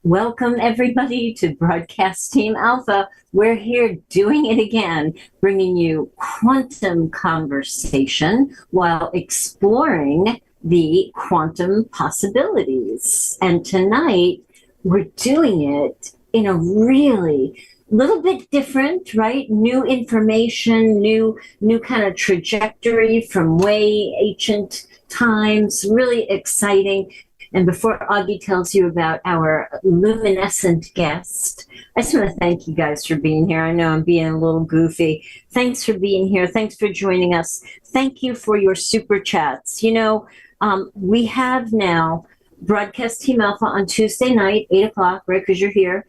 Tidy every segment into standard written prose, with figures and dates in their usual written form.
Welcome, everybody, to Broadcast Team Alpha. We're here doing it again, bringing you quantum conversation while exploring the quantum possibilities. And tonight, we're doing it in a really little bit different, right? New information, new kind of trajectory from way ancient times, really exciting. And before Augie tells you about our luminescent guest, I just want to thank you guys for being here. I know I'm being a little goofy. Thanks for being here. Thanks for joining us. Thank you for your super chats. We have now Broadcast Team Alpha on Tuesday night, 8 o'clock, right, because you're here.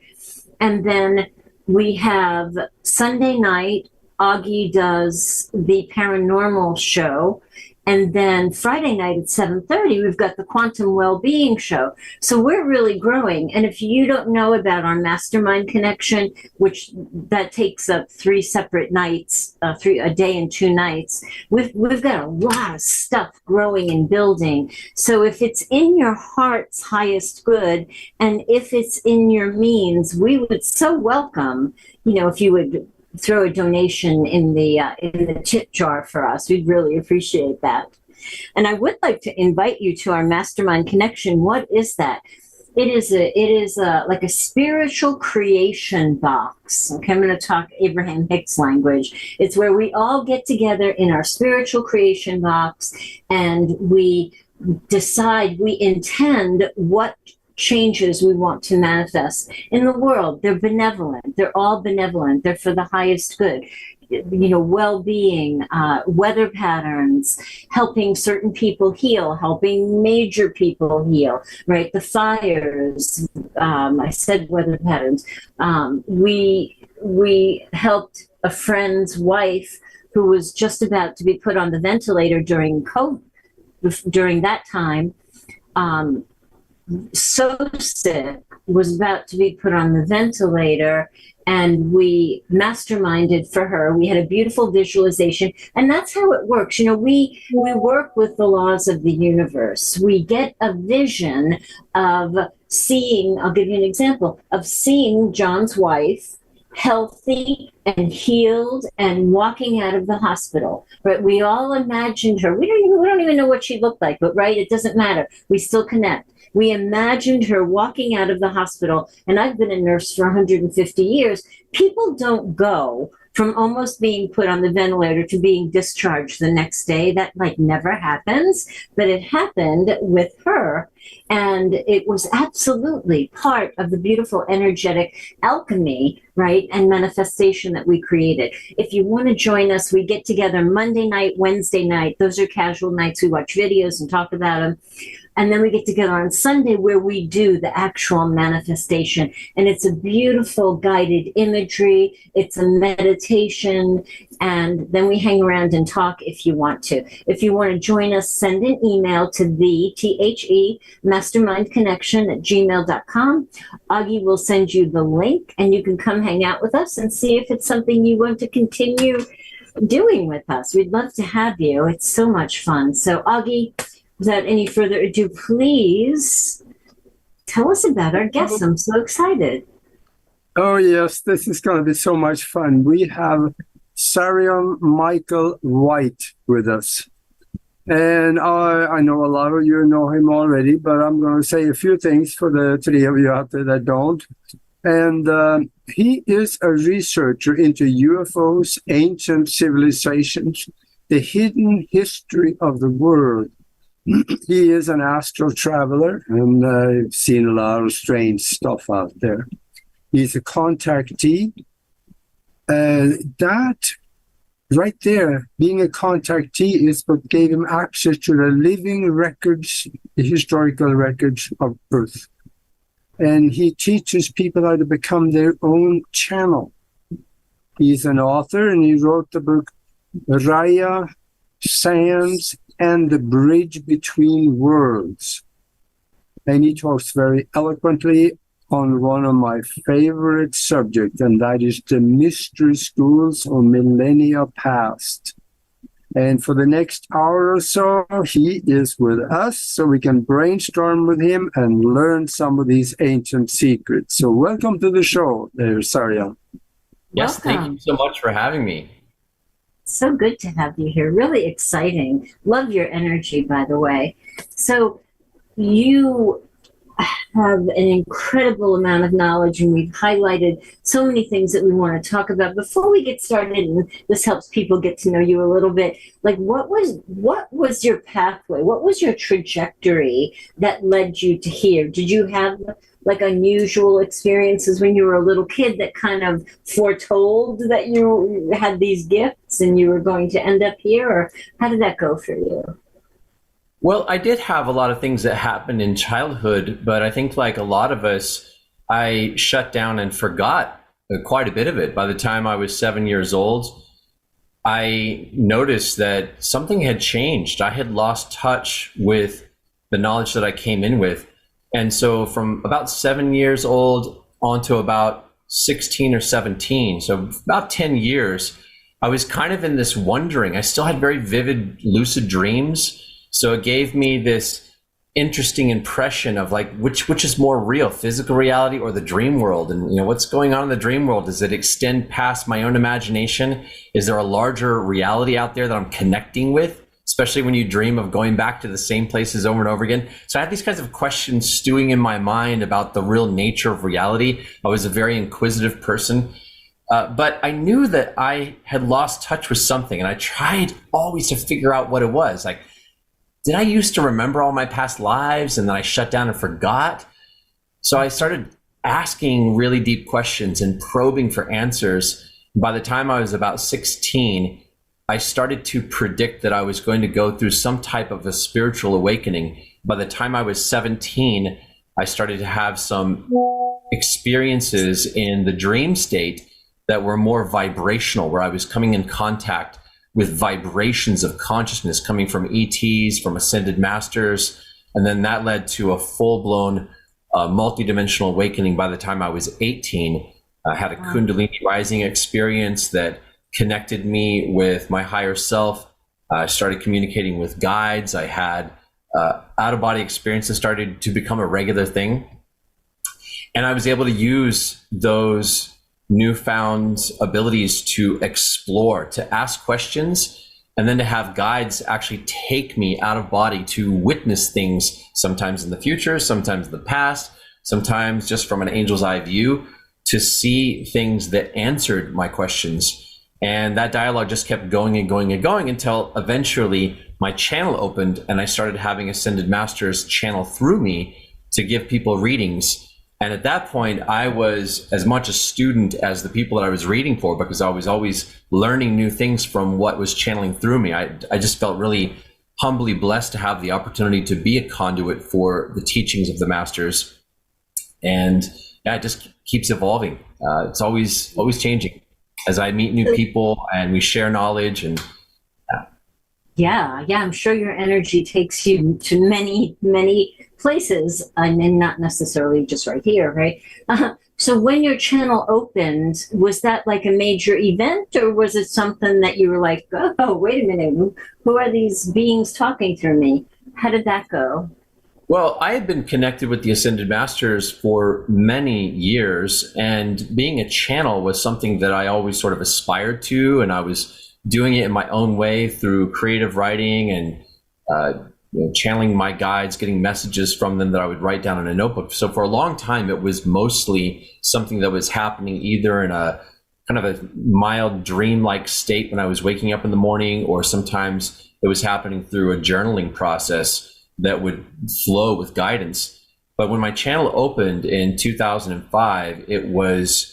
And then we have Sunday night, Augie does the paranormal show. And then Friday night at 7:30, we've got the Quantum Wellbeing Show. So we're really growing. And if you don't know about our Mastermind Connection, which that takes up 3 separate nights, a day and 2 nights, we've got a lot of stuff growing and building. So if it's in your heart's highest good, and if it's in your means, we would so welcome, if you would throw a donation in the tip jar for us. We'd really appreciate that. And I would like to invite you to our Mastermind Connection. What is that? It is like a spiritual creation box. Okay, I'm going to talk Abraham Hicks language. It's where we all get together in our spiritual creation box, and we decide, we intend what changes we want to manifest in the world. They're benevolent. They're all benevolent. They're for the highest good. Well-being, weather patterns, helping certain people heal, helping major people heal, right? The fires, I said weather patterns. We helped a friend's wife who was just about to be put on the ventilator during COVID, during that time. So sick, was about to be put on the ventilator, and we masterminded for her. We had a beautiful visualization, and that's how it works. We work with the laws of the universe. We get a vision of seeing, I'll give you an example, of seeing John's wife healthy and healed and walking out of the hospital, right? We all imagined her. We don't even know what she looked like, but right, it doesn't matter. We still connect. We imagined her walking out of the hospital, and I've been a nurse for 150 years. People don't go from almost being put on the ventilator to being discharged the next day. That never happens, but it happened with her. And it was absolutely part of the beautiful energetic alchemy, right, and manifestation that we created. If you want to join us, we get together Monday night, Wednesday night. Those are casual nights. We watch videos and talk about them. And then we get together on Sunday where we do the actual manifestation. And it's a beautiful guided imagery. It's a meditation. And then we hang around and talk if you want to. If you want to join us, send an email to the mastermindconnection@gmail.com. Augie will send you the link, and you can come hang out with us and see if it's something you want to continue doing with us. We'd love to have you. It's so much fun. So Augie, without any further ado, please tell us about our guests. I'm so excited. Oh, yes, this is going to be so much fun. We have Saryon Michael White with us. And I know a lot of you know him already, but I'm going to say a few things for the 3 of you out there that don't. And he is a researcher into UFOs, ancient civilizations, the hidden history of the world. He is an astral traveler, and I've seen a lot of strange stuff out there. He's a contactee. That right there, being a contactee, is what gave him access to the living records, the historical records of Earth. And he teaches people how to become their own channel. He's an author, and he wrote the book Raya, Sands, and the Bridge Between Worlds. And he talks very eloquently on one of my favorite subjects, and that is the mystery schools of millennia past. And for the next hour or so, he is with us so we can brainstorm with him and learn some of these ancient secrets. So welcome to the show there, Saryon. Yes, thank you so much for having me. So good to have you here. Really exciting. Love your energy, by the way. So you have an incredible amount of knowledge, and we've highlighted so many things that we want to talk about. Before we get started, and this helps people get to know you a little bit, like what was your pathway? What was your trajectory that led you to here? Did you have like unusual experiences when you were a little kid that kind of foretold that you had these gifts and you were going to end up here? Or how did that go for you? Well, I did have a lot of things that happened in childhood, but I think like a lot of us, I shut down and forgot quite a bit of it. By the time I was 7 years old, I noticed that something had changed. I had lost touch with the knowledge that I came in with. And so from about 7 years old on to about 16 or 17, so about 10 years, I was kind of in this wondering. I still had very vivid, lucid dreams. So it gave me this interesting impression of like, which is more real, physical reality or the dream world? And you know, what's going on in the dream world? Does it extend past my own imagination? Is there a larger reality out there that I'm connecting with? Especially when you dream of going back to the same places over and over again. So I had these kinds of questions stewing in my mind about the real nature of reality. I was a very inquisitive person. But I knew that I had lost touch with something, and I tried always to figure out what it was. Like, did I used to remember all my past lives and then I shut down and forgot? So I started asking really deep questions and probing for answers. By the time I was about 16, I started to predict that I was going to go through some type of a spiritual awakening. By the time I was 17, I started to have some experiences in the dream state that were more vibrational, where I was coming in contact with vibrations of consciousness coming from ETs, from ascended masters. And then that led to a full-blown multidimensional awakening by the time I was 18. I had a Kundalini rising experience that connected me with my higher self. I started communicating with guides. I had out-of-body experiences started to become a regular thing. And I was able to use those newfound abilities to explore, to ask questions, and then to have guides actually take me out of body to witness things, sometimes in the future, sometimes in the past, sometimes just from an angel's eye view, to see things that answered my questions. And that dialogue just kept going and going and going until eventually my channel opened and I started having ascended masters channel through me to give people readings. And at that point, I was as much a student as the people that I was reading for, because I was always learning new things from what was channeling through me. I just felt really humbly blessed to have the opportunity to be a conduit for the teachings of the masters. And yeah, it just keeps evolving. It's always changing as I meet new people and we share knowledge. And yeah, I'm sure your energy takes you to many, many places, and not necessarily just right here, right? So when your channel opened, was that like a major event, or was it something that you were like, oh, wait a minute, who are these beings talking through me? How did that go? Well, I had been connected with the Ascended Masters for many years, and being a channel was something that I always sort of aspired to, and I was doing it in my own way through creative writing and channeling my guides, getting messages from them that I would write down in a notebook. So for a long time, it was mostly something that was happening either in a kind of a mild dream-like state when I was waking up in the morning, or sometimes it was happening through a journaling process that would flow with guidance. But when my channel opened in 2005, it was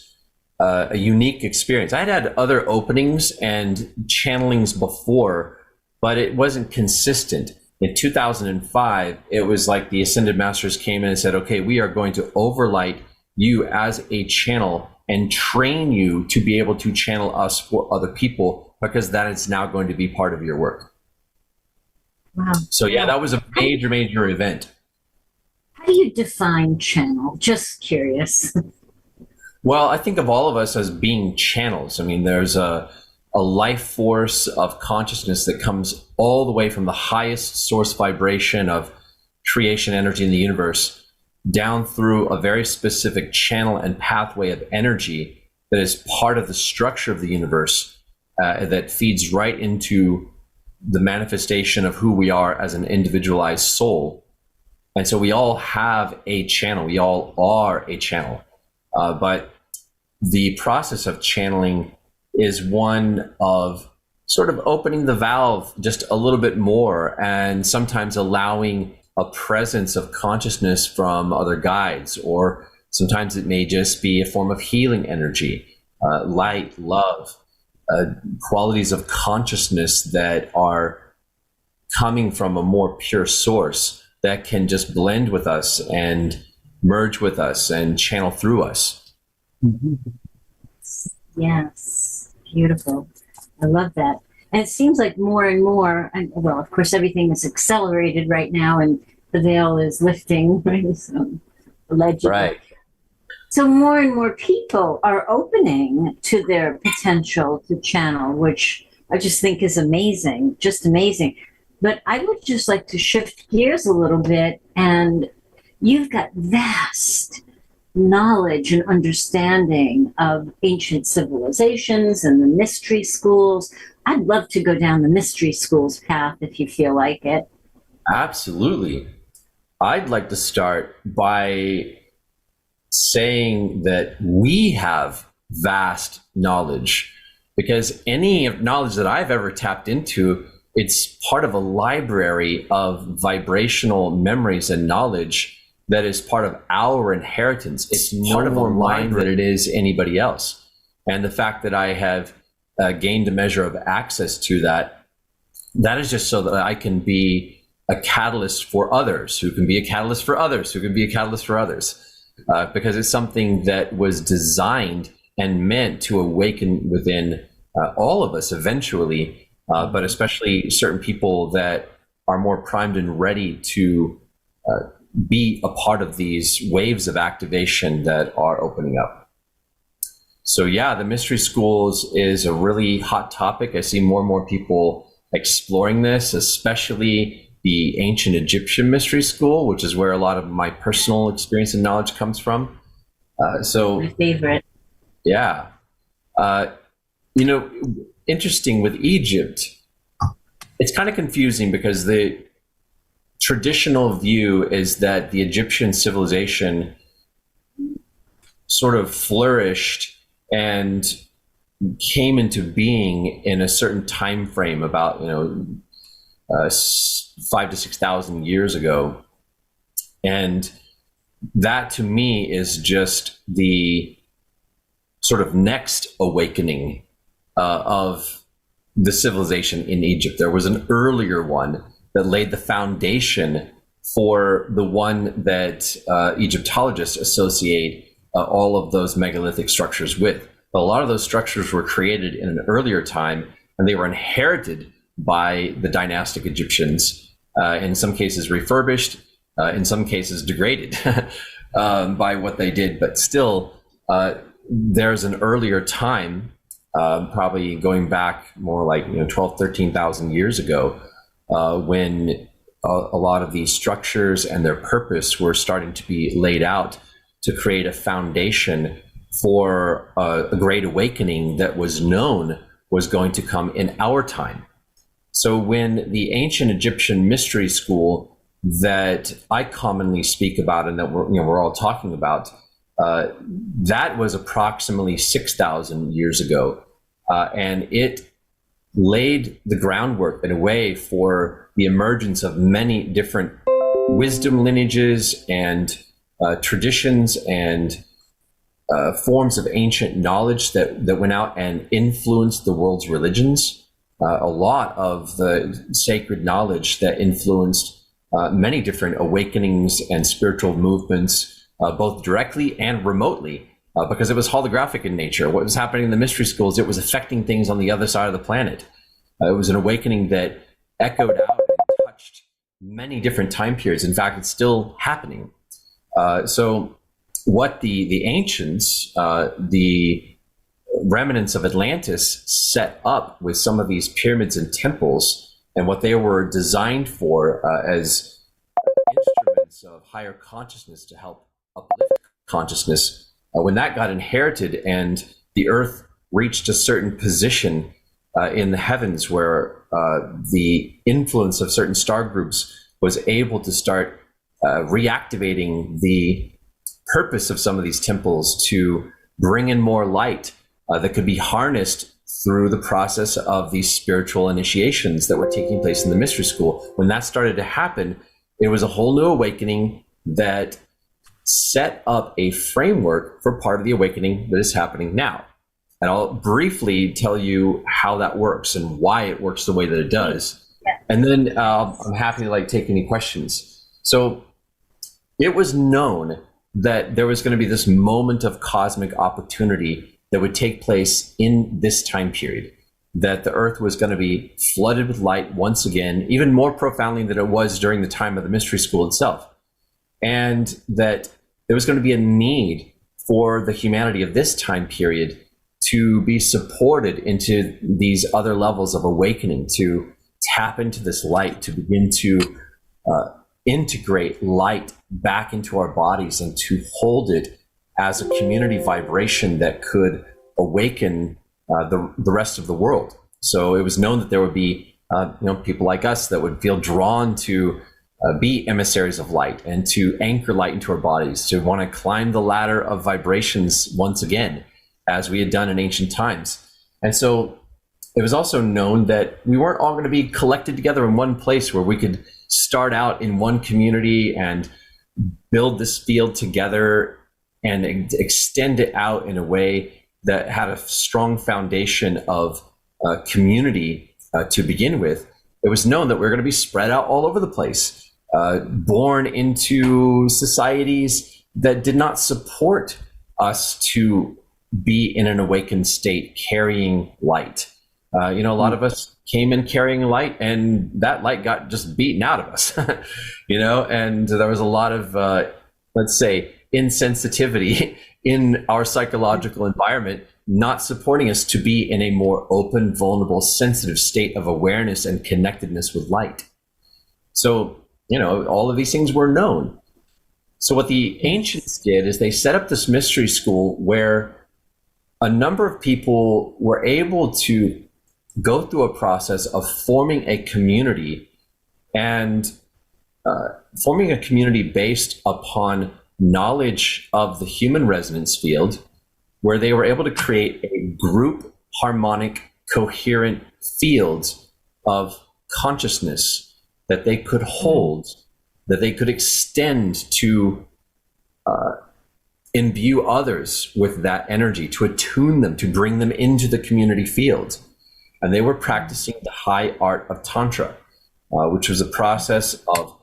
a unique experience. I had other openings and channelings before, but it wasn't consistent. In 2005, it was like the Ascended Masters came in and said, okay, we are going to overlight you as a channel and train you to be able to channel us for other people, because that is now going to be part of your work. Wow. So yeah, that was a major event. How do you define channel? Just curious. Well, I think of all of us as being channels. I mean, there's a life force of consciousness that comes all the way from the highest source vibration of creation energy in the universe down through a very specific channel and pathway of energy that is part of the structure of the universe, that feeds right into the manifestation of who we are as an individualized soul. And so we all have a channel. We all are a channel. But the process of channeling is one of sort of opening the valve just a little bit more, and sometimes allowing a presence of consciousness from other guides, or sometimes it may just be a form of healing energy, light, love, qualities of consciousness that are coming from a more pure source that can just blend with us and merge with us and channel through us. Yes, beautiful. I love that. And it seems like more and more, and well, of course, everything is accelerated right now, and the veil is lifting, right? So, allegedly. Right. So more and more people are opening to their potential to channel, which I just think is amazing, just amazing. But I would just like to shift gears a little bit, and you've got vast knowledge and understanding of ancient civilizations and the mystery schools. I'd love to go down the mystery schools path if you feel like it. Absolutely. I'd like to start by saying that we have vast knowledge, because any knowledge that I've ever tapped into, it's part of a library of vibrational memories and knowledge that is part of our inheritance. It's part of a line than it is anybody else. And the fact that I have gained a measure of access to that, that is just so that I can be a catalyst for others, who can be a catalyst for others, who can be a catalyst for others. Because it's something that was designed and meant to awaken within all of us eventually, but especially certain people that are more primed and ready to be a part of these waves of activation that are opening up. So yeah, the mystery schools is a really hot topic. I see more and more people exploring this, especially the ancient Egyptian mystery school, which is where a lot of my personal experience and knowledge comes from. So my favorite. Yeah. Interesting with Egypt, it's kind of confusing because the traditional view is that the Egyptian civilization sort of flourished and came into being in a certain time frame, about 5,000 to 6,000 years ago. And that to me is just the sort of next awakening of the civilization in Egypt. There was an earlier one that laid the foundation for the one that Egyptologists associate all of those megalithic structures with. But a lot of those structures were created in an earlier time, and they were inherited by the dynastic Egyptians, in some cases refurbished, in some cases degraded by what they did. But still, there's an earlier time, probably going back more like 12, 13,000 years ago, when a lot of these structures and their purpose were starting to be laid out to create a foundation for a great awakening that was known was going to come in our time. So when the ancient Egyptian mystery school that I commonly speak about and that we're all talking about, that was approximately 6,000 years ago, and it laid the groundwork in a way for the emergence of many different wisdom lineages and traditions and forms of ancient knowledge that went out and influenced the world's religions. A lot of the sacred knowledge that influenced many different awakenings and spiritual movements, both directly and remotely, because it was holographic in nature. What was happening in the mystery schools, it was affecting things on the other side of the planet. It was an awakening that echoed out and touched many different time periods. In fact, it's still happening. So what the ancients, the remnants of Atlantis set up with some of these pyramids and temples, and what they were designed for as instruments of higher consciousness to help uplift consciousness. When that got inherited and the earth reached a certain position in the heavens where the influence of certain star groups was able to start reactivating the purpose of some of these temples to bring in more light that could be harnessed through the process of these spiritual initiations that were taking place in the mystery school. When that started to happen, it was a whole new awakening that set up a framework for part of the awakening that is happening now. And I'll briefly tell you how that works and why it works the way that it does. And then I'm happy to take any questions. So it was known that there was going to be this moment of cosmic opportunity that would take place in this time period, that the earth was going to be flooded with light once again, even more profoundly than it was during the time of the mystery school itself. And that there was going to be a need for the humanity of this time period to be supported into these other levels of awakening, to tap into this light, to begin to integrate light back into our bodies and to hold it as a community vibration that could awaken the rest of the world. So it was known that there would be people like us that would feel drawn to be emissaries of light and to anchor light into our bodies, to want to climb the ladder of vibrations once again, as we had done in ancient times. And so it was also known that we weren't all going to be collected together in one place where we could start out in one community and build this field together and extend it out in a way that had a strong foundation of community to begin with. It was known that we were going to be spread out all over the place, born into societies that did not support us to be in an awakened state, carrying light. A lot of us came in carrying light, and that light got just beaten out of us, and there was a lot of, let's say, insensitivity in our psychological environment, not supporting us to be in a more open, vulnerable, sensitive state of awareness and connectedness with light. So, all of these things were known. So what the ancients did is they set up this mystery school where a number of people were able to go through a process of forming a community, and forming a community based upon knowledge of the human resonance field, where they were able to create a group harmonic coherent field of consciousness that they could hold, that they could extend to imbue others with that energy, to attune them, to bring them into the community field. And they were practicing the high art of Tantra, which was a process of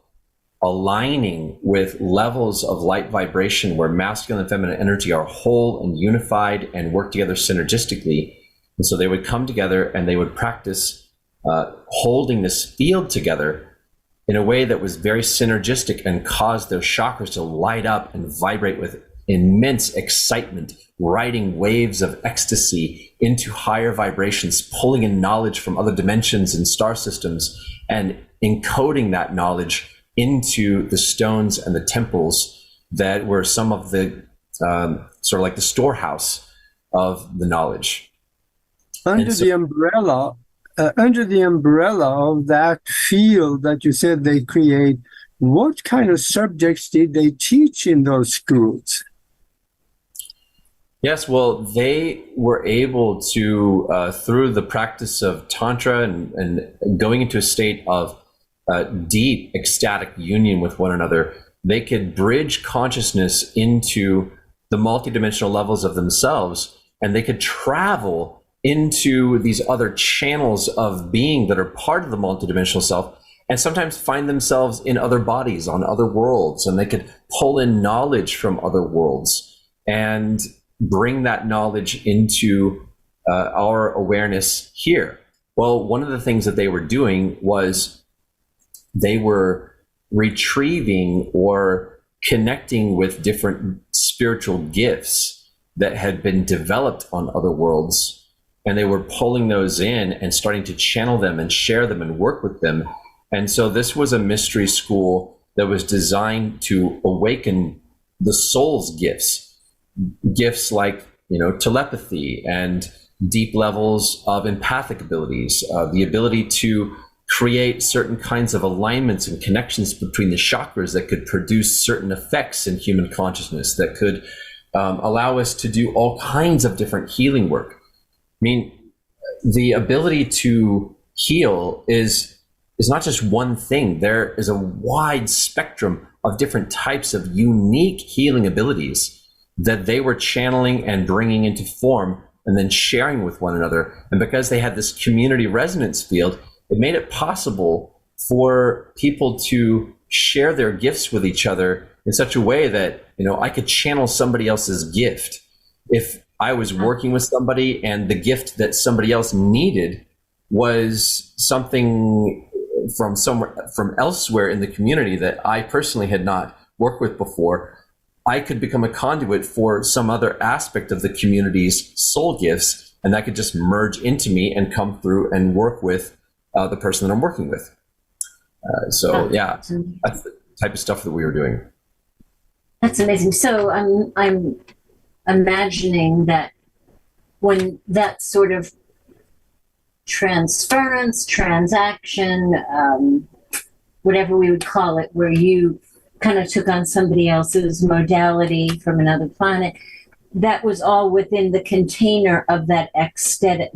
aligning with levels of light vibration where masculine and feminine energy are whole and unified and work together synergistically. And so they would come together and they would practice holding this field together in a way that was very synergistic and caused their chakras to light up and vibrate with immense excitement, riding waves of ecstasy into higher vibrations, pulling in knowledge from other dimensions and star systems, and encoding that knowledge into the stones and the temples that were some of the sort of like the storehouse of the knowledge. Under the umbrella of that field that you said they create, what kind of subjects did they teach in those schools? Yes, well, they were able to, through the practice of Tantra and going into a state of deep ecstatic union with one another, they could bridge consciousness into the multidimensional levels of themselves, and they could travel into these other channels of being that are part of the multidimensional self, and sometimes find themselves in other bodies on other worlds, and they could pull in knowledge from other worlds and bring that knowledge into our awareness here. Well, one of the things that they were doing was they were retrieving or connecting with different spiritual gifts that had been developed on other worlds, and they were pulling those in and starting to channel them and share them and work with them. And so this was a mystery school that was designed to awaken the soul's gifts like, telepathy and deep levels of empathic abilities, the ability to create certain kinds of alignments and connections between the chakras that could produce certain effects in human consciousness, that could allow us to do all kinds of different healing work. I mean, the ability to heal is not just one thing. There is a wide spectrum of different types of unique healing abilities that they were channeling and bringing into form and then sharing with one another. And because they had this community resonance field, it made it possible for people to share their gifts with each other in such a way that, I could channel somebody else's gift. If I was working with somebody and the gift that somebody else needed was something from elsewhere in the community that I personally had not worked with before, I could become a conduit for some other aspect of the community's soul gifts, and that could just merge into me and come through and work with the person that I'm working with. That's the type of stuff that we were doing. That's amazing. So I'm imagining that when that sort of transference, transaction, whatever we would call it, where you kind of took on somebody else's modality from another planet, that was all within the container of that ecstatic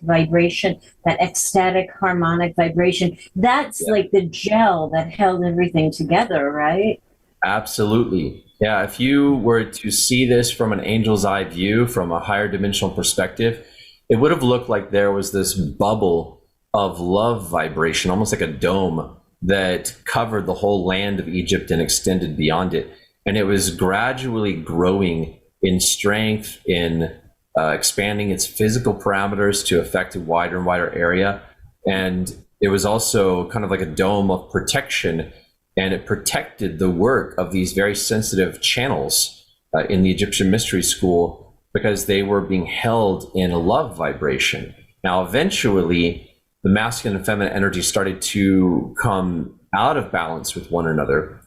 vibration, that ecstatic harmonic vibration. That's like the gel that held everything together, right? Absolutely. Yeah, if you were to see this from an angel's eye view, from a higher dimensional perspective, it would have looked like there was this bubble of love vibration, almost like a dome that covered the whole land of Egypt and extended beyond it. And it was gradually growing in strength, in expanding its physical parameters to affect a wider and wider area. And it was also kind of like a dome of protection, and it protected the work of these very sensitive channels in the Egyptian mystery school, because they were being held in a love vibration. Now, eventually, the masculine and feminine energy started to come out of balance with one another.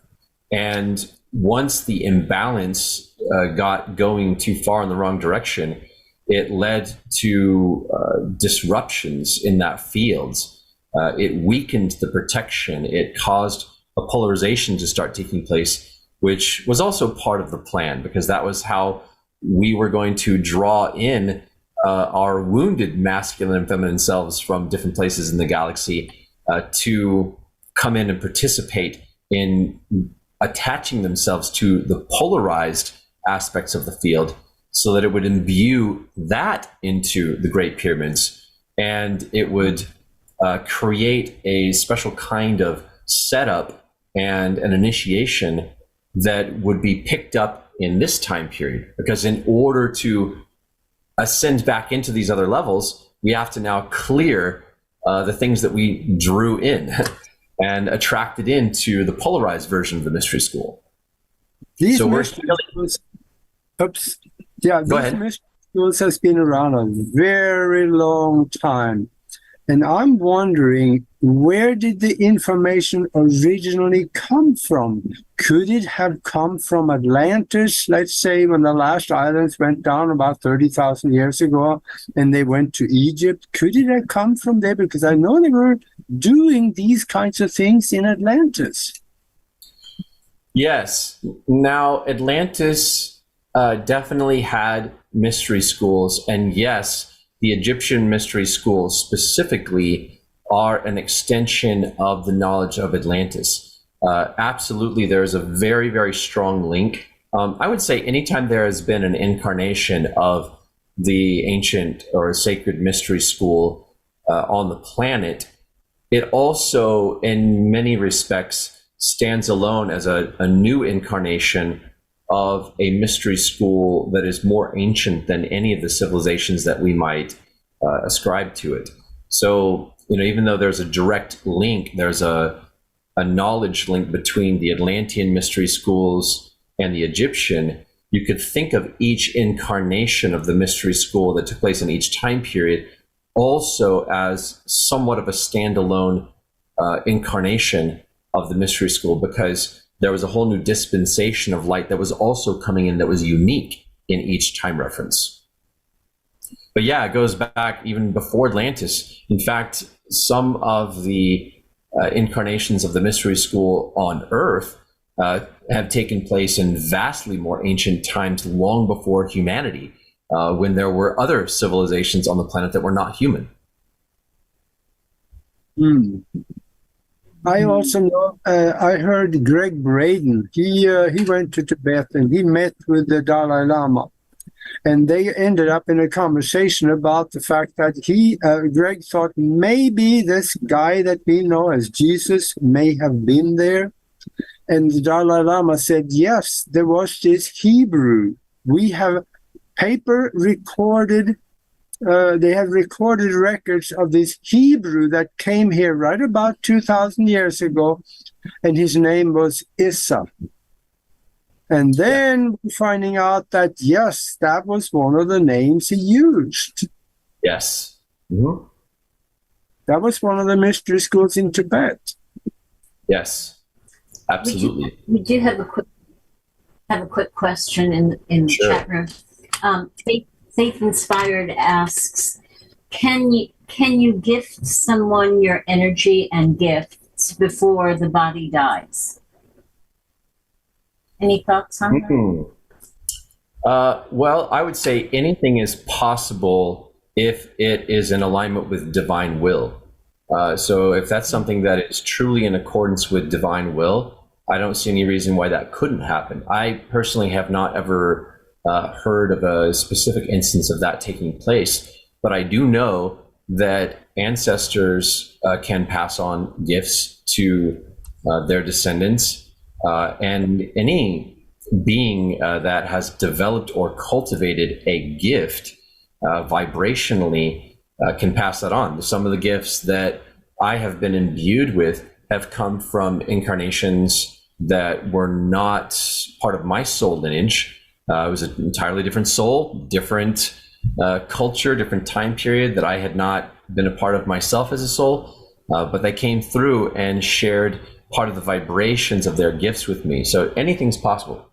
And once the imbalance got going too far in the wrong direction, it led to disruptions in that field. It weakened the protection. It caused a polarization to start taking place, which was also part of the plan, because that was how we were going to draw in our wounded masculine and feminine selves from different places in the galaxy to come in and participate in attaching themselves to the polarized aspects of the field, so that it would imbue that into the Great Pyramids, and it would create a special kind of setup and an initiation that would be picked up in this time period. Because in order to ascend back into these other levels, we have to now clear the things that we drew in and attracted into the polarized version of the mystery school. These so mystery schools, Go ahead. mystery schools has been around a very long time. And I'm wondering, where did the information originally come from? Could it have come from Atlantis, let's say, when the last islands went down about 30,000 years ago and they went to Egypt? Could it have come from there? Because I know they were doing these kinds of things in Atlantis. Yes. Now, Atlantis definitely had mystery schools, and yes, the Egyptian mystery schools specifically are an extension of the knowledge of Atlantis. Absolutely, there's a very, very strong link. I would say anytime there has been an incarnation of the ancient or sacred mystery school on the planet, it also, in many respects, stands alone as a new incarnation of a mystery school that is more ancient than any of the civilizations that we might ascribe to it. So, even though there's a direct link, there's a knowledge link between the Atlantean mystery schools and the Egyptian, you could think of each incarnation of the mystery school that took place in each time period also as somewhat of a standalone incarnation of the mystery school, because there was a whole new dispensation of light that was also coming in that was unique in each time reference. But yeah, it goes back even before Atlantis. In fact, some of the incarnations of the mystery school on Earth have taken place in vastly more ancient times, long before humanity, when there were other civilizations on the planet that were not human. I also know, I heard Greg Braden, he went to Tibet and he met with the Dalai Lama. And they ended up in a conversation about the fact that Greg thought maybe this guy that we know as Jesus may have been there. And the Dalai Lama said, yes, there was this Hebrew. We have paper recorded, they have recorded records of this Hebrew that came here right about 2,000 years ago, and his name was Issa. And then finding out that, yes, that was one of the names he used. Yes. Mm-hmm. That was one of the mystery schools in Tibet. Yes, absolutely. We do have a quick question in the chat room. Faith Inspired asks, can you gift someone your energy and gifts before the body dies? Any thoughts on that? Well, I would say anything is possible if it is in alignment with divine will. So if that's something that is truly in accordance with divine will, I don't see any reason why that couldn't happen. I personally have not ever heard of a specific instance of that taking place, but I do know that ancestors can pass on gifts to their descendants. And any being that has developed or cultivated a gift vibrationally can pass that on. Some of the gifts that I have been imbued with have come from incarnations that were not part of my soul lineage. It was an entirely different soul, different culture, different time period that I had not been a part of myself as a soul, but they came through and shared part of the vibrations of their gifts with me. So anything's possible.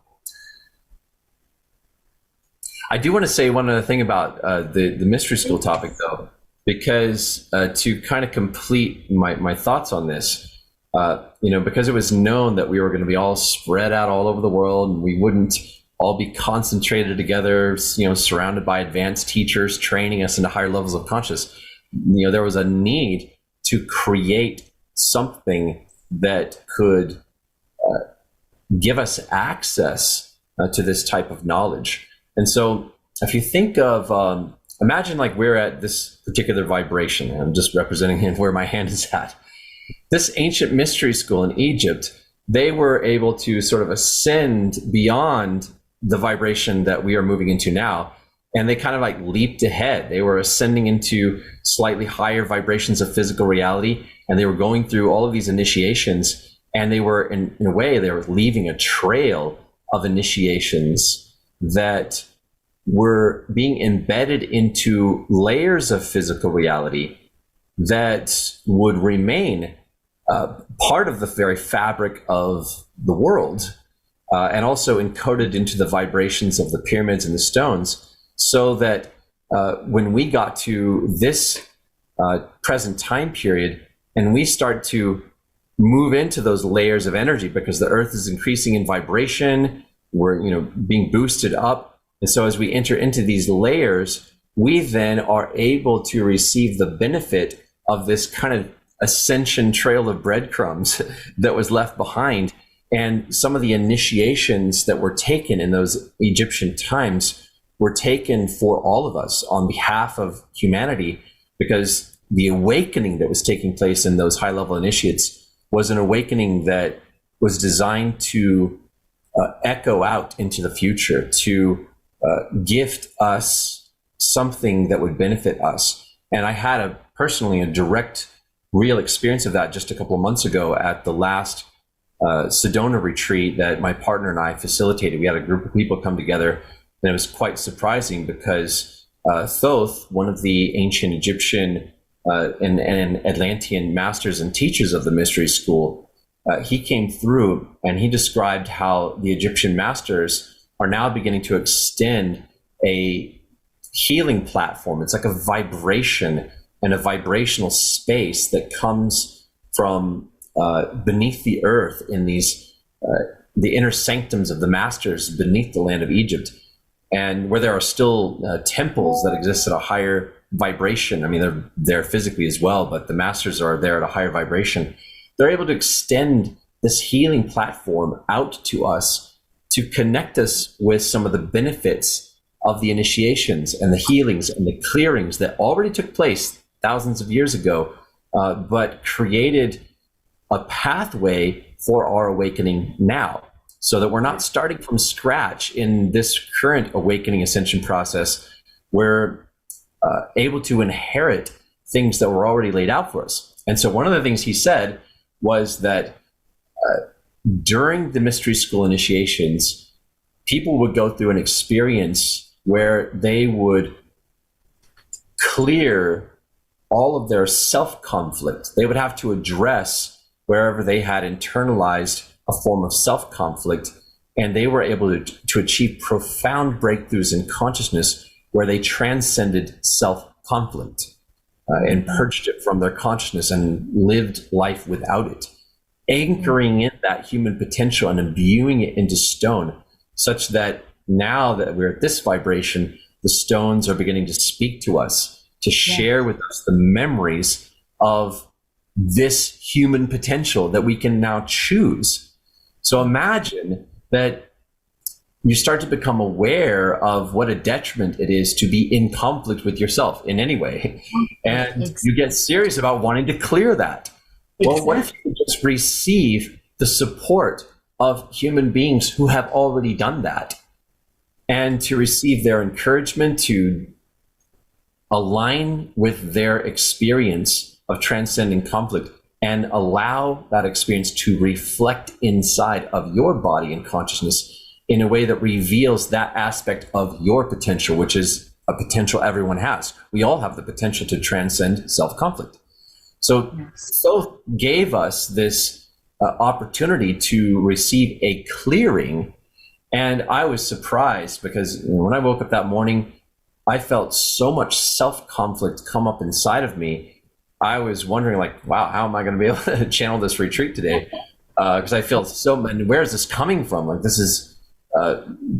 I do want to say one other thing about the mystery school topic, though, because to kind of complete my thoughts on this, because it was known that we were going to be all spread out all over the world and we wouldn't all be concentrated together, surrounded by advanced teachers training us into higher levels of consciousness. There was a need to create something that could give us access to this type of knowledge. And so if you think of, imagine like we're at this particular vibration, and I'm just representing where my hand is at. This ancient mystery school in Egypt, they were able to sort of ascend beyond the vibration that we are moving into now. And they kind of like leaped ahead. They were ascending into slightly higher vibrations of physical reality. And they were going through all of these initiations. And they were, in a way, they were leaving a trail of initiations that were being embedded into layers of physical reality that would remain part of the very fabric of the world, and also encoded into the vibrations of the pyramids and the stones. So that when we got to this present time period and we start to move into those layers of energy, because the earth is increasing in vibration, we're being boosted up. And so as we enter into these layers, we then are able to receive the benefit of this kind of ascension trail of breadcrumbs that was left behind. And some of the initiations that were taken in those Egyptian times were taken for all of us on behalf of humanity, because the awakening that was taking place in those high-level initiates was an awakening that was designed to echo out into the future, to gift us something that would benefit us. And I had personally a direct, real experience of that just a couple of months ago at the last Sedona retreat that my partner and I facilitated. We had a group of people come together, and it was quite surprising because Thoth, one of the ancient Egyptian and Atlantean masters and teachers of the mystery school, he came through and he described how the Egyptian masters are now beginning to extend a healing platform. It's like a vibration and a vibrational space that comes from beneath the earth in these the inner sanctums of the masters beneath the land of Egypt, and where there are still temples that exist at a higher vibration. I mean, they're there physically as well, but the masters are there at a higher vibration. They're able to extend this healing platform out to us to connect us with some of the benefits of the initiations and the healings and the clearings that already took place thousands of years ago, but created a pathway for our awakening now, so that we're not starting from scratch in this current awakening ascension process. We're able to inherit things that were already laid out for us. And so one of the things he said was that during the mystery school initiations, people would go through an experience where they would clear all of their self-conflict. They would have to address wherever they had internalized a form of self-conflict, and they were able to achieve profound breakthroughs in consciousness where they transcended self-conflict and purged it from their consciousness and lived life without it, anchoring in that human potential and imbuing it into stone, such that now that we're at this vibration, the stones are beginning to speak to us, to share with us the memories of this human potential that we can now choose. So imagine that you start to become aware of what a detriment it is to be in conflict with yourself in any way. And you get serious about wanting to clear that. Well, what if you just receive the support of human beings who have already done that, and to receive their encouragement to align with their experience of transcending conflict and allow that experience to reflect inside of your body and consciousness in a way that reveals that aspect of your potential, which is a potential everyone has. We all have the potential to transcend self-conflict. So Thoth gave us this opportunity to receive a clearing. And I was surprised because when I woke up that morning, I felt so much self-conflict come up inside of me. I was wondering, like, wow, how am I going to be able to channel this retreat today? Because I felt and where is this coming from? Like, this is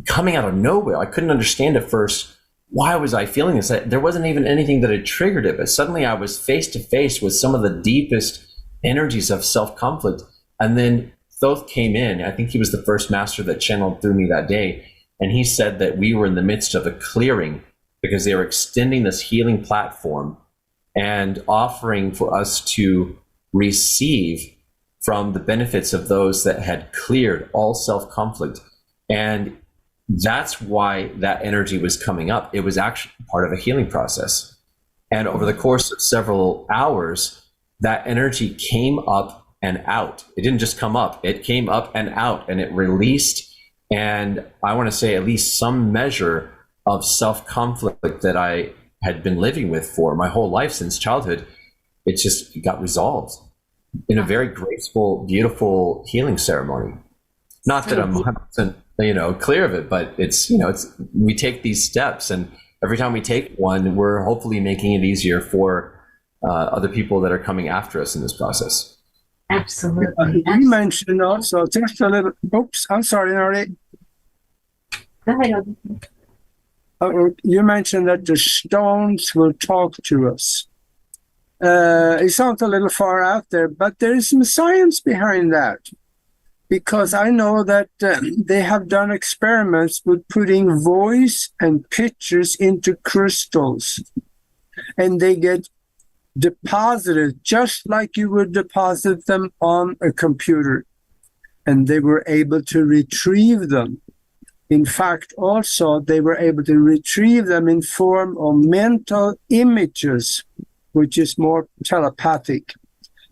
coming out of nowhere. I couldn't understand at first, why was I feeling this? There wasn't even anything that had triggered it, but suddenly I was face to face with some of the deepest energies of self-conflict. And then Thoth came in. I think he was the first master that channeled through me that day. And he said that we were in the midst of a clearing because they were extending this healing platform and offering for us to receive from the benefits of those that had cleared all self-conflict. And that's why that energy was coming up. It was actually part of a healing process. And over the course of several hours, that energy came up and out. It didn't just come up, it came up and out, and it released. And I want to say at least some measure of self-conflict that I had been living with for my whole life since childhood, it just got resolved in a very graceful, beautiful healing ceremony. Not that I'm 100%, clear of it, but it's we take these steps, and every time we take one, we're hopefully making it easier for other people that are coming after us in this process. Absolutely. You mentioned also just a little. Oops, I'm sorry, Nari. Go ahead. You mentioned that the stones will talk to us. It sounds a little far out there, but there is some science behind that. Because I know that they have done experiments with putting voice and pictures into crystals. And they get deposited just like you would deposit them on a computer. And they were able to retrieve them. In fact, also, they were able to retrieve them in form of mental images, which is more telepathic.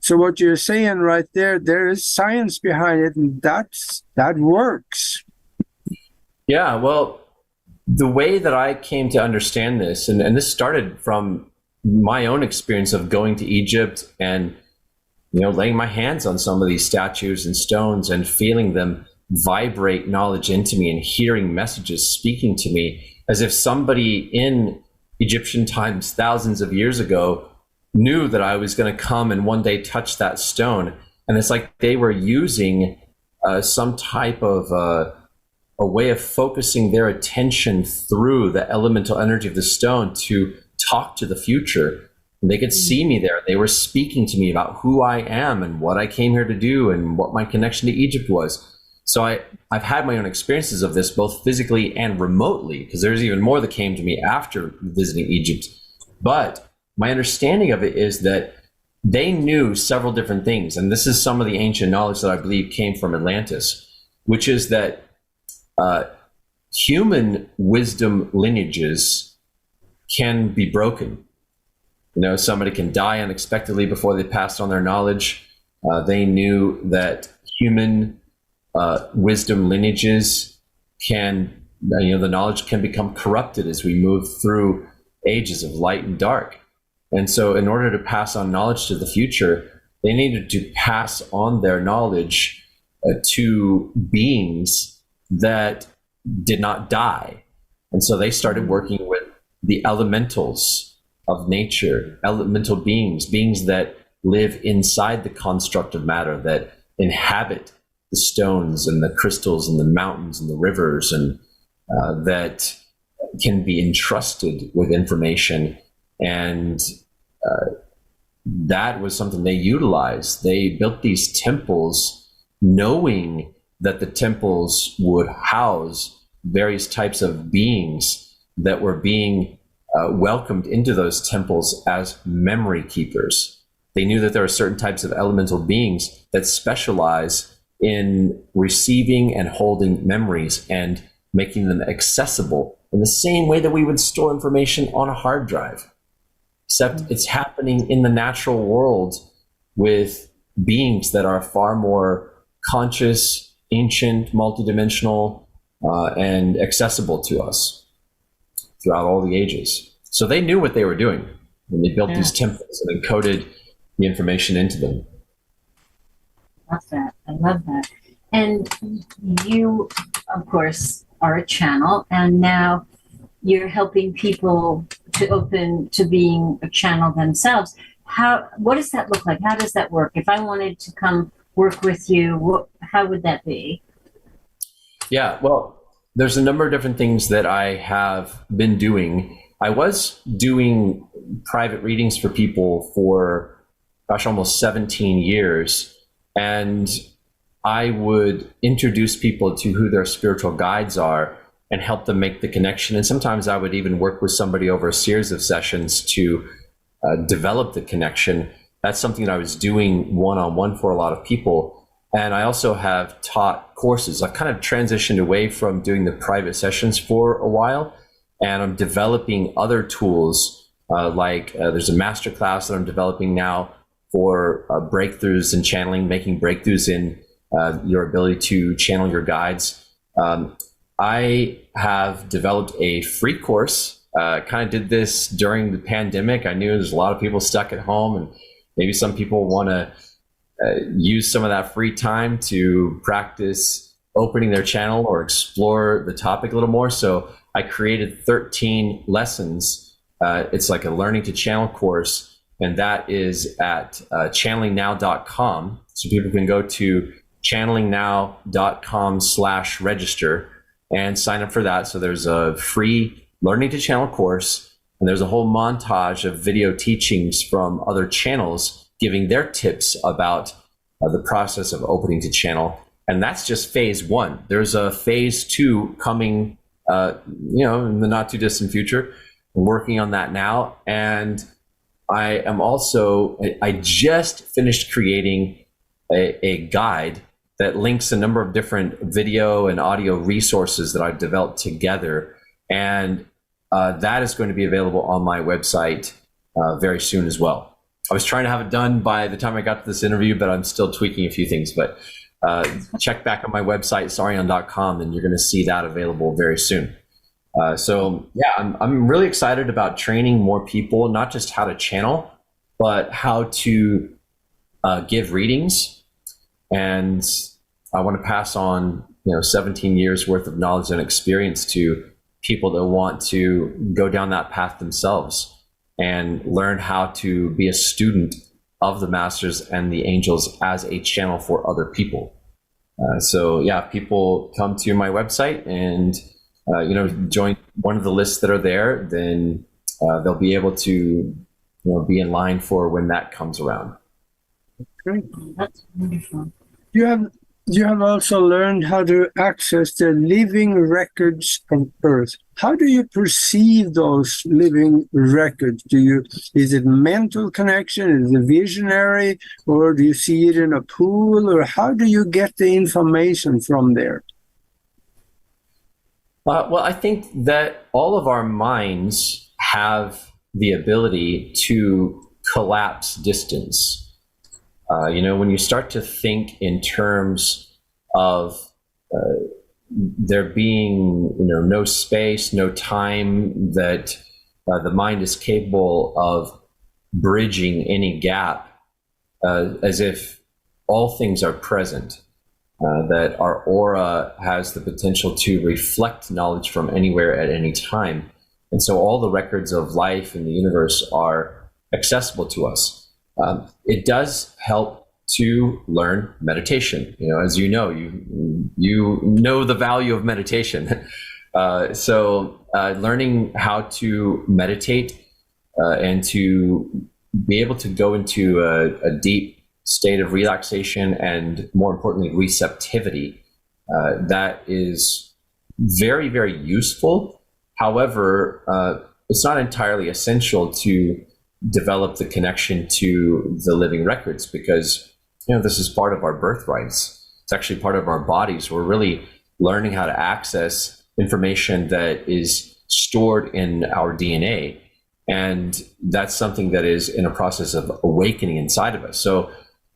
So what you're saying right there, there is science behind it, and that works. Yeah, well, the way that I came to understand this, and this started from my own experience of going to Egypt and laying my hands on some of these statues and stones and feeling them vibrate knowledge into me and hearing messages speaking to me as if somebody in Egyptian times thousands of years ago knew that I was going to come and one day touch that stone. And it's like they were using some type of a way of focusing their attention through the elemental energy of the stone to talk to the future. And they could see me there. They were speaking to me about who I am and what I came here to do and what my connection to Egypt was. So I've had my own experiences of this, both physically and remotely, because there's even more that came to me after visiting Egypt. But my understanding of it is that they knew several different things. And this is some of the ancient knowledge that I believe came from Atlantis, which is that human wisdom lineages can be broken. Somebody can die unexpectedly before they passed on their knowledge. They knew that human wisdom lineages can, the knowledge can become corrupted as we move through ages of light and dark. And so in order to pass on knowledge to the future, they needed to pass on their knowledge to beings that did not die. And so they started working with the elementals of nature, elemental beings that live inside the construct of matter, that inhabit the stones and the crystals and the mountains and the rivers, and that can be entrusted with information. And that was something they utilized. They built these temples knowing that the temples would house various types of beings that were being welcomed into those temples as memory keepers. They knew that there are certain types of elemental beings that specialize in receiving and holding memories and making them accessible in the same way that we would store information on a hard drive. Except it's happening in the natural world with beings that are far more conscious, ancient, multidimensional, and accessible to us throughout all the ages. So they knew what they were doing when they built these temples and encoded the information into them. Love that. I love that. And you, of course, are a channel, and now you're helping people to open to being a channel themselves. What does that look like? How does that work? If I wanted to come work with you, how would that be? Yeah, well, there's a number of different things that I have been doing. I was doing private readings for people for, almost 17 years. And I would introduce people to who their spiritual guides are and help them make the connection. And sometimes I would even work with somebody over a series of sessions to develop the connection. That's something that I was doing one-on-one for a lot of people. And I also have taught courses. I've kind of transitioned away from doing the private sessions for a while, and I'm developing other tools like there's a master class that I'm developing now for breakthroughs in channeling, making breakthroughs in your ability to channel your guides. I have developed a free course. Kind of did this during the pandemic. I knew there's a lot of people stuck at home, and maybe some people want to use some of that free time to practice opening their channel or explore the topic a little more. So I created 13 lessons. It's like a learning to channel course, and that is at channelingnow.com. So people can go to channelingnow.com/register and sign up for that. So there's a free learning to channel course, and there's a whole montage of video teachings from other channels giving their tips about the process of opening to channel. And that's just phase one. There's a phase two coming, in the not too distant future. I'm working on that now. And I just finished creating a guide that links a number of different video and audio resources that I've developed together. And that is going to be available on my website very soon as well. I was trying to have it done by the time I got to this interview, but I'm still tweaking a few things. But check back on my website, saryon.com, and you're going to see that available very soon. So yeah, I'm really excited about training more people, not just how to channel, but how to give readings. And I want to pass on, 17 years worth of knowledge and experience to people that want to go down that path themselves and learn how to be a student of the masters and the angels as a channel for other people. So yeah, people come to my website and join one of the lists that are there, then they'll be able to be in line for when that comes around. Great. That's wonderful. You have also learned how to access the living records of Earth. How do you perceive those living records? Is it mental connection? Is it visionary? Or do you see it in a pool? Or how do you get the information from there? Well, I think that all of our minds have the ability to collapse distance. When you start to think in terms of there being, no space, no time, that the mind is capable of bridging any gap, as if all things are present, that our aura has the potential to reflect knowledge from anywhere at any time. And so all the records of life in the universe are accessible to us. It does help to learn meditation. As you know the value of meditation. So learning how to meditate and to be able to go into a deep state of relaxation and, more importantly, receptivity, that is very, very useful. However, it's not entirely essential to develop the connection to the living records, because this is part of our birthrights. It's actually part of our bodies. We're really learning how to access information that is stored in our DNA, and that's something that is in a process of awakening inside of us. So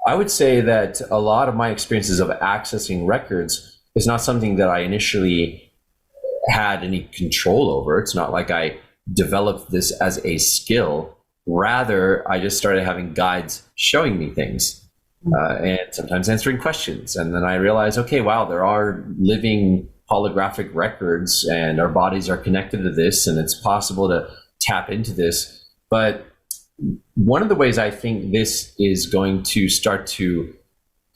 I would say that a lot of my experiences of accessing records is not something that I initially had any control over. It's not like I developed this as a skill. Rather, I just started having guides showing me things, and sometimes answering questions. And then I realized, okay, wow, there are living holographic records, and our bodies are connected to this, and it's possible to tap into this. But one of the ways I think this is going to start to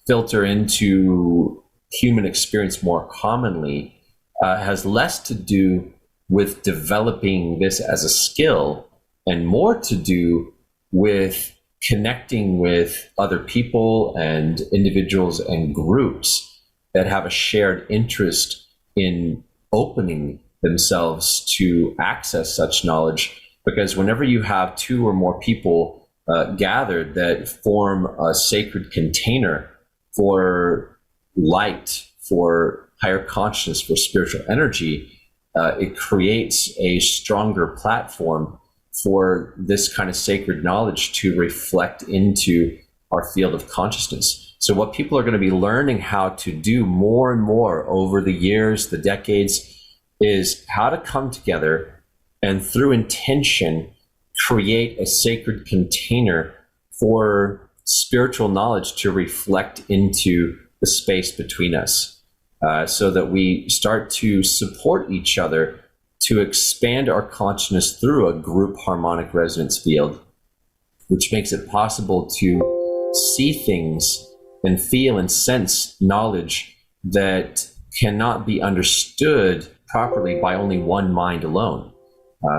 filter into human experience more commonly has less to do with developing this as a skill and more to do with connecting with other people and individuals and groups that have a shared interest in opening themselves to access such knowledge. Because whenever you have two or more people gathered that form a sacred container for light, for higher consciousness, for spiritual energy, it creates a stronger platform for this kind of sacred knowledge to reflect into our field of consciousness. So what people are going to be learning how to do more and more over the years, the decades, is how to come together and through intention create a sacred container for spiritual knowledge to reflect into the space between us, so that we start to support each other to expand our consciousness through a group harmonic resonance field, which makes it possible to see things and feel and sense knowledge that cannot be understood properly by only one mind alone.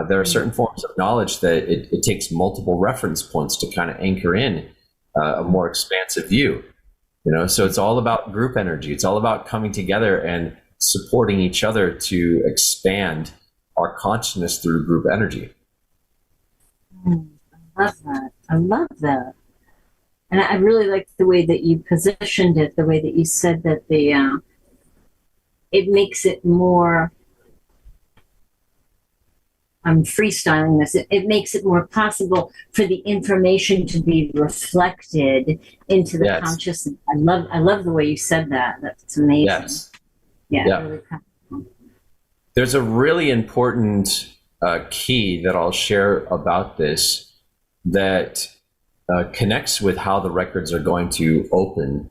There are certain forms of knowledge that it takes multiple reference points to kind of anchor in a more expansive view. So it's all about group energy. It's all about coming together and supporting each other to expand our consciousness through group energy. I love that. I love that. And I really like the way that you positioned it, the way that you said that it makes it more I'm freestyling this. It makes it more possible for the information to be reflected into the consciousness. I love the way you said that. That's amazing. Yes. Yeah. Really powerful. There's a really important key that I'll share about this that connects with how the records are going to open.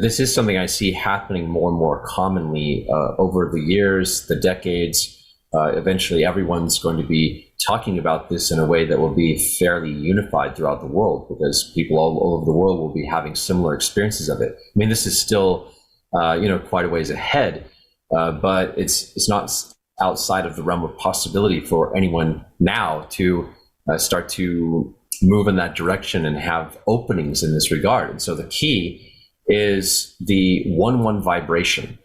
This is something I see happening more and more commonly over the years, the decades. Eventually, everyone's going to be talking about this in a way that will be fairly unified throughout the world, because people all over the world will be having similar experiences of it. I mean, this is still, quite a ways ahead, but it's not outside of the realm of possibility for anyone now to start to move in that direction and have openings in this regard. And so the key is the 1-1 vibration.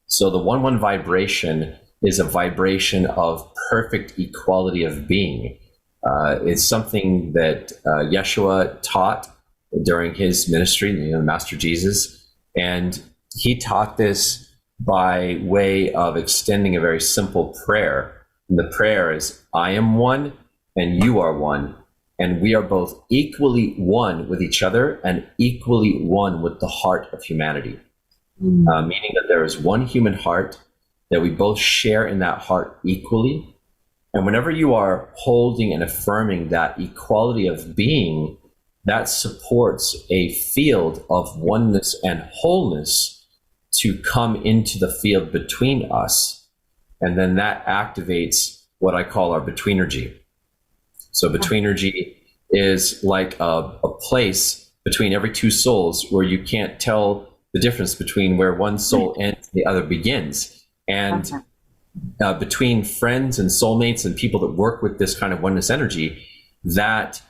So the 1-1 vibration is a vibration of perfect equality of being. It's something that Yeshua taught during his ministry, Master Jesus, and he taught this by way of extending a very simple prayer. And the prayer is, I am one and you are one, and we are both equally one with each other and equally one with the heart of humanity. Meaning that there is one human heart, that we both share in that heart equally. And whenever you are holding and affirming that equality of being, that supports a field of oneness and wholeness to come into the field between us. And then that activates what I call our betweenergy. So betweenergy is like a place between every two souls where you can't tell the difference between where one soul ends and the other begins. And between friends and soulmates and people that work with this kind of oneness energy, that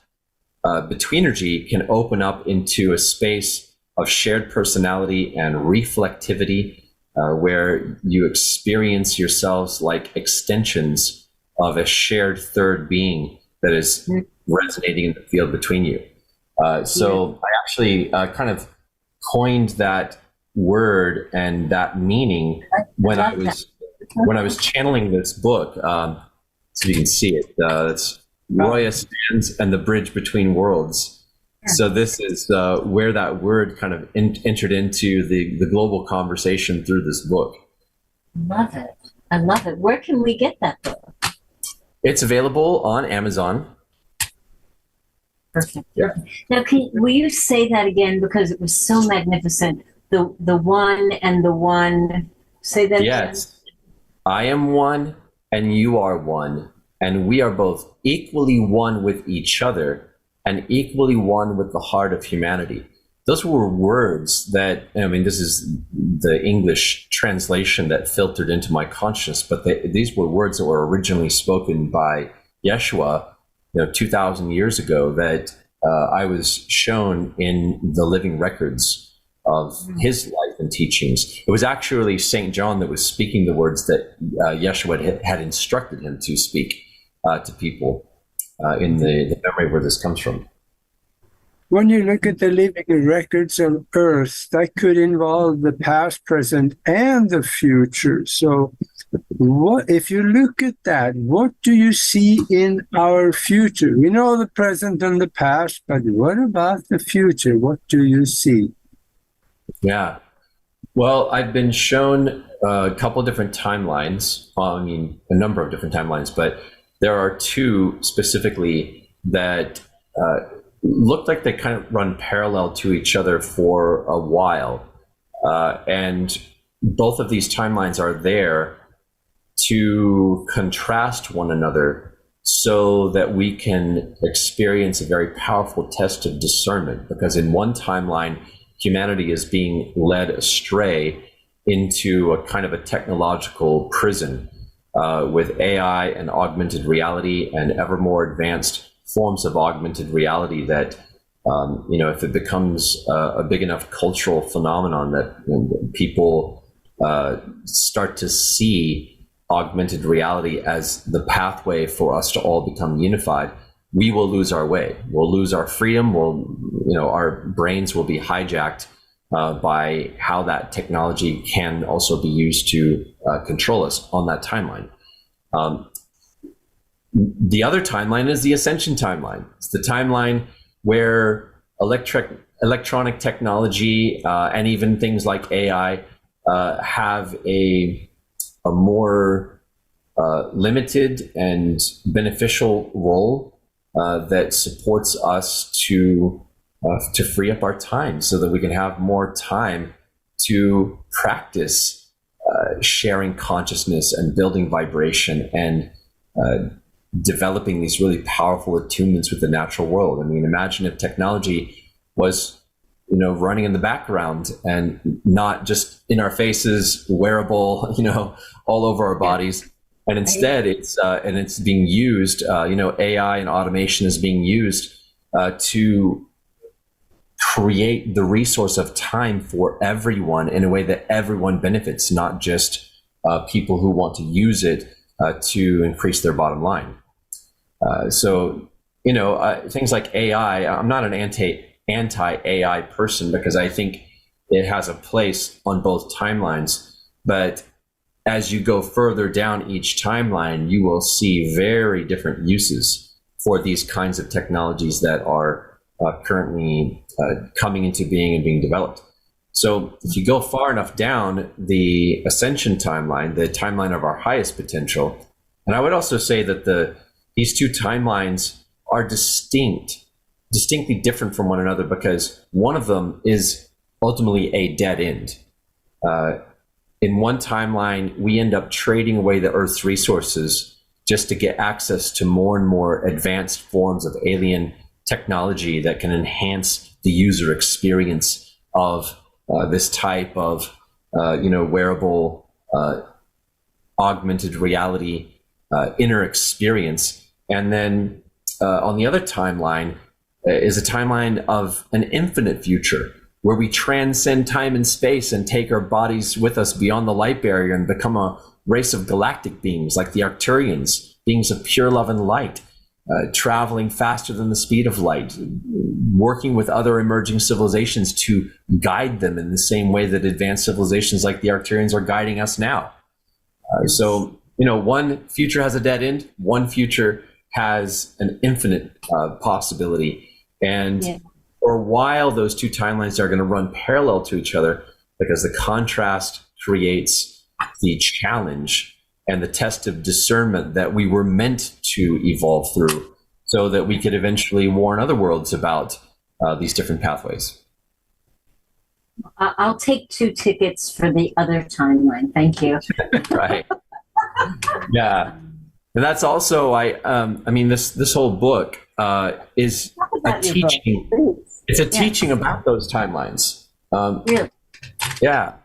betweenergy can open up into a space of shared personality and reflectivity, where you experience yourselves like extensions of a shared third being that is resonating in the field between you. So I actually kind of coined that word and that meaning when I was channeling this book. So you can see it. It's Roya Stands and the Bridge Between Worlds. So this is where that word kind of entered into the global conversation through this book. Love it. I love it. Where can we get that book? It's available on Amazon. Perfect. Yeah. Now, will you say that again, because it was so magnificent? The one and the one. Say that yes. Again. I am one and you are one, and we are both equally one with each other and equally one with the heart of humanity. Those were words that, I mean, this is the English translation that filtered into my consciousness, but these were words that were originally spoken by Yeshua, 2,000 years ago, that I was shown in the living records of his life and teachings. It was actually St. John that was speaking the words that Yeshua had instructed him to speak to people in the memory where this comes from. When you look at the living records of Earth, that could involve the past, present, and the future. So if you look at that, what do you see in our future? We know the present and the past, but what about the future? What do you see? Yeah. Well, I've been shown a couple of different timelines. Well, I mean, a number of different timelines, but there are two specifically that looked like they kind of run parallel to each other for a while. And both of these timelines are there to contrast one another so that we can experience a very powerful test of discernment. Because in one timeline, humanity is being led astray into a kind of a technological prison with AI and augmented reality and ever more advanced forms of augmented reality that, if it becomes a big enough cultural phenomenon that people start to see augmented reality as the pathway for us to all become unified, we will lose our way. We'll lose our freedom. Our brains will be hijacked by how that technology can also be used to control us on that timeline. the other timeline is the ascension timeline. It's the timeline where electronic technology and even things like AI have a more limited and beneficial role that supports us to free up our time so that we can have more time to practice sharing consciousness and building vibration and developing these really powerful attunements with the natural world. I mean, imagine if technology was, running in the background and not just in our faces, wearable, all over our bodies. And instead, it's being used. AI and automation is being used to create the resource of time for everyone in a way that everyone benefits, not just people who want to use it to increase their bottom line. So things like AI, I'm not an anti-AI person because I think it has a place on both timelines. But as you go further down each timeline, you will see very different uses for these kinds of technologies that are currently coming into being and being developed. So if you go far enough down the ascension timeline, the timeline of our highest potential, and I would also say that these two timelines are distinctly different from one another because one of them is ultimately a dead end. In one timeline, we end up trading away the Earth's resources just to get access to more and more advanced forms of alien technology that can enhance the user experience of this type of wearable augmented reality inner experience. And then on the other timeline is a timeline of an infinite future where we transcend time and space and take our bodies with us beyond the light barrier and become a race of galactic beings like the Arcturians, beings of pure love and light, traveling faster than the speed of light, working with other emerging civilizations to guide them in the same way that advanced civilizations like the Arcturians are guiding us now. So, one future has a dead end, one future has an infinite possibility. And for a while, those two timelines are going to run parallel to each other because the contrast creates the challenge and the test of discernment that we were meant to evolve through so that we could eventually warn other worlds about these different pathways. I'll take 2 tickets for the other timeline. Thank you. Right. Yeah. And that's also, this whole book is a teaching. It's a teaching about those timelines. Really? Yeah.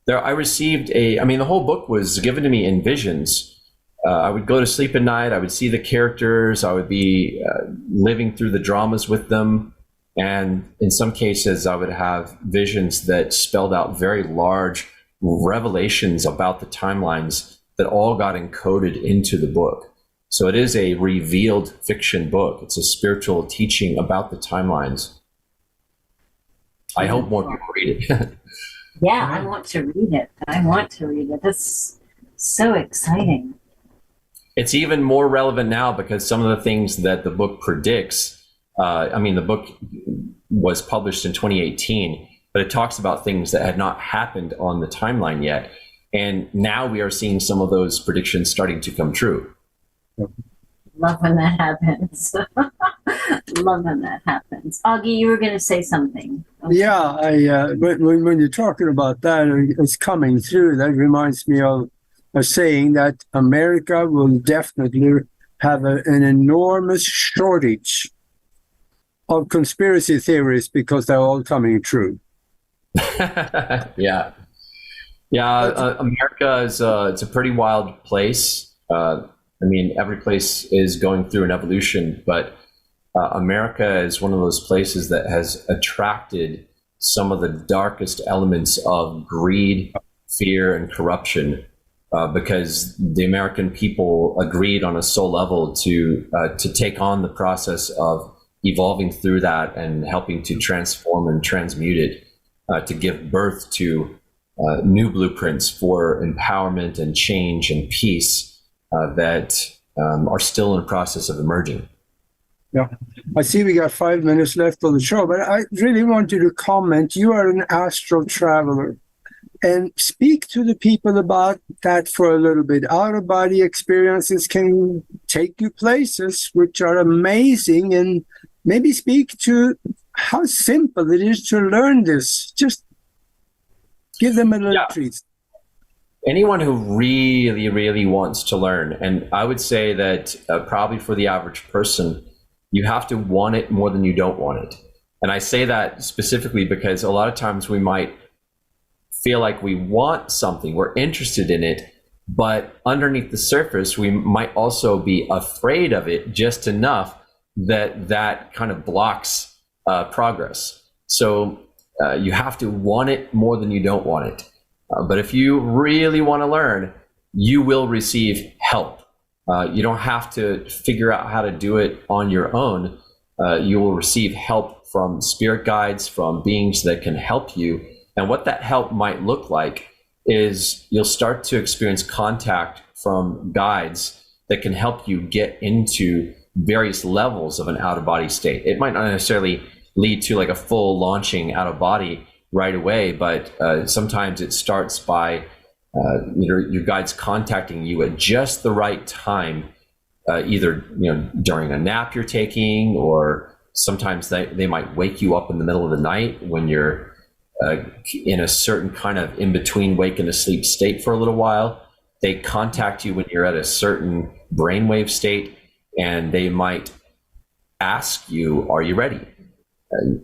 I received the whole book was given to me in visions. I would go to sleep at night. I would see the characters. I would be living through the dramas with them. And in some cases, I would have visions that spelled out very large revelations about the timelines that all got encoded into the book. So it is a revealed fiction book. It's a spiritual teaching about the timelines. I hope more people read it. Yeah, I want to read it. That's so exciting. It's even more relevant now because some of the things that the book predicts, the book was published in 2018, but it talks about things that had not happened on the timeline yet. And now we are seeing some of those predictions starting to come true. Love when that happens. Love when that happens. Augie, you were going to say something. Okay. Yeah, when you're talking about that, it's coming through. That reminds me of a saying that America will definitely have an enormous shortage of conspiracy theories because they're all coming true. Yeah. America is it's a pretty wild place. Every place is going through an evolution, but America is one of those places that has attracted some of the darkest elements of greed, fear, and corruption because the American people agreed on a soul level to take on the process of evolving through that and helping to transform and transmute it to give birth to new blueprints for empowerment and change and peace that are still in the process of emerging. Yeah, I see we got 5 minutes left of the show, but I really want you to comment. You are an astral traveler, and speak to the people about that for a little bit. Out-of-body experiences can take you places which are amazing, and maybe speak to how simple it is to learn this. Just give them a little treat. Anyone who really, really wants to learn, and I would say that probably for the average person, you have to want it more than you don't want it. And I say that specifically because a lot of times we might feel like we want something, we're interested in it, but underneath the surface, we might also be afraid of it just enough that kind of blocks progress. So you have to want it more than you don't want it. But if you really want to learn, you will receive help. You don't have to figure out how to do it on your own. You will receive help from spirit guides, from beings that can help you. And what that help might look like is you'll start to experience contact from guides that can help you get into various levels of an out-of-body state. It might not necessarily lead to like a full launching out of body right away, but sometimes it starts by your guides contacting you at just the right time, either during a nap you're taking, or sometimes they might wake you up in the middle of the night when you're in a certain kind of in-between wake and asleep state for a little while. They contact you when you're at a certain brainwave state, and they might ask you, are you ready?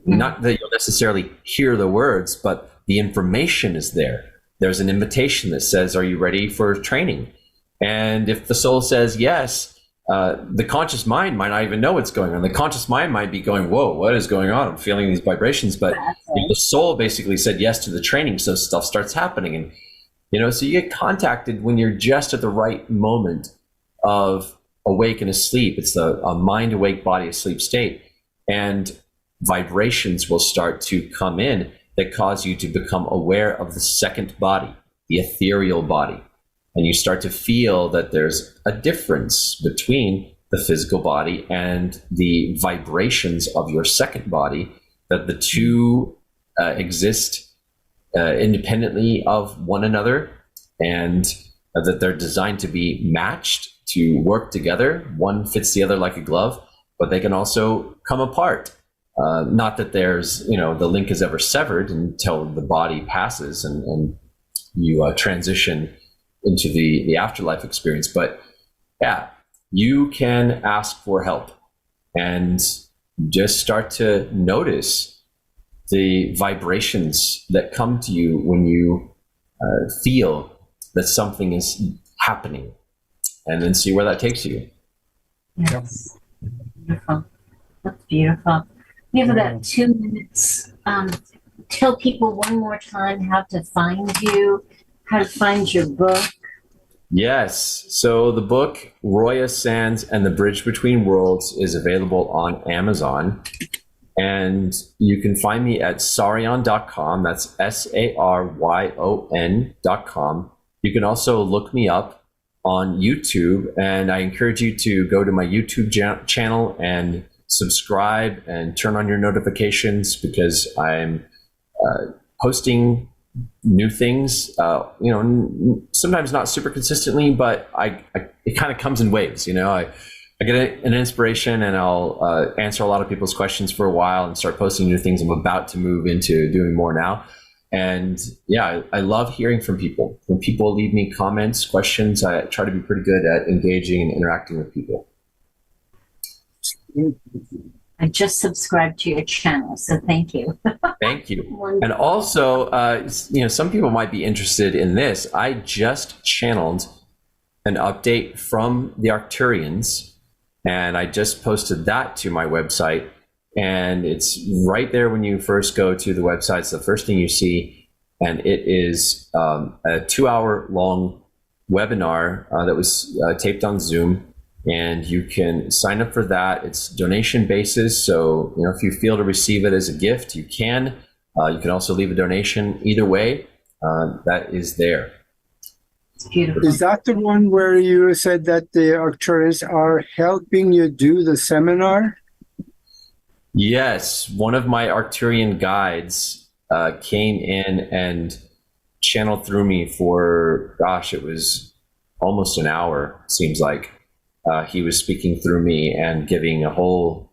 Not that you'll necessarily hear the words, but the information is there. There's an invitation that says, are you ready for training? And if the soul says yes, the conscious mind might not even know what's going on. The conscious mind might be going, whoa, what is going on? I'm feeling these vibrations. But the soul basically said yes to the training, so stuff starts happening. And so you get contacted when you're just at the right moment of awake and asleep. It's a mind awake, body asleep state. And vibrations will start to come in that cause you to become aware of the second body, the ethereal body. And you start to feel that there's a difference between the physical body and the vibrations of your second body, that the two exist independently of one another, and that they're designed to be matched, to work together. One fits the other like a glove, but they can also come apart. Not that there's, the link is ever severed until the body passes and you transition into the afterlife experience. But yeah, you can ask for help and just start to notice the vibrations that come to you when you feel that something is happening, and then see where that takes you. Yes. Beautiful. That's beautiful. We have about 2 minutes. Tell people one more time how to find you, how to find your book. Yes. So the book, Roya Sands and the Bridge Between Worlds, is available on Amazon. And you can find me at saryon.com. That's saryon.com. You can also look me up on YouTube. And I encourage you to go to my YouTube channel and subscribe and turn on your notifications, because I'm posting new things, sometimes not super consistently, but it kind of comes in waves. I get an inspiration, and I'll answer a lot of people's questions for a while and start posting new things. I'm about to move into doing more now. And yeah, I love hearing from people. When people leave me comments, questions, I try to be pretty good at engaging and interacting with people. I just subscribed to your channel, so thank you. Thank you. And also, some people might be interested in this. I just channeled an update from the Arcturians, and I just posted that to my website. And it's right there when you first go to the website. It's the first thing you see. And it is a 2-hour-long webinar that was taped on Zoom. And you can sign up for that. It's donation basis. So, if you feel to receive it as a gift, you can. You can also leave a donation. Either way, that is there. It's beautiful. Is that the one where you said that the Arcturians are helping you do the seminar? Yes, one of my Arcturian guides came in and channeled through me for, gosh, it was almost an hour, seems like. He was speaking through me and giving a whole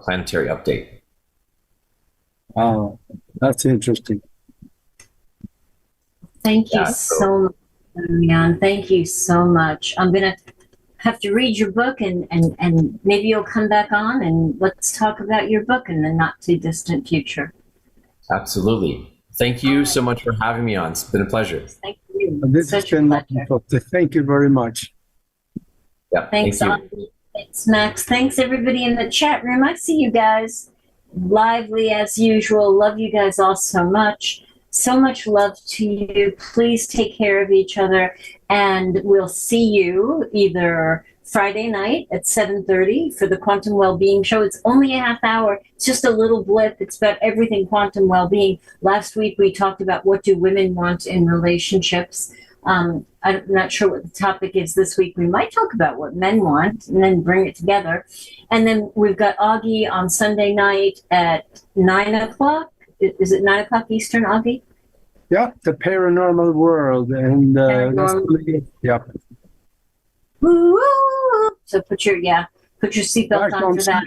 planetary update. Oh, that's interesting. Thank you so much, Saryon. Thank you so much. I'm going to have to read your book and maybe you'll come back on and let's talk about your book in the not too distant future. Absolutely. Thank you so much for having me on. It's been a pleasure. Thank you. This has been wonderful. Thank you very much. Yeah, Thanks, thank you. Audrey. Thanks, Max. Thanks, everybody in the chat room. I see you guys lively as usual. Love you guys all so much. So much love to you. Please take care of each other. And we'll see you either Friday night at 7:30 for the Quantum Wellbeing Show. It's only a half hour. It's just a little blip. It's about everything quantum well-being. Last week, we talked about what do women want in relationships. I'm not sure what the topic is this week. We might talk about what men want and then bring it together. And then we've got Augie on Sunday night at 9 o'clock. Is it 9 o'clock Eastern, Augie? Yeah, the paranormal world. And that's really good. Yeah. Woo! So put your seatbelt on for that.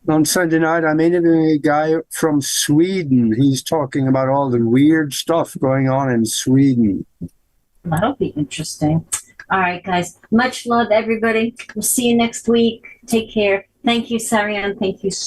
On Sunday night, I'm interviewing a guy from Sweden. He's talking about all the weird stuff going on in Sweden. That'll be interesting. All right, guys. Much love, everybody. We'll see you next week. Take care. Thank you, Saryon. Thank you so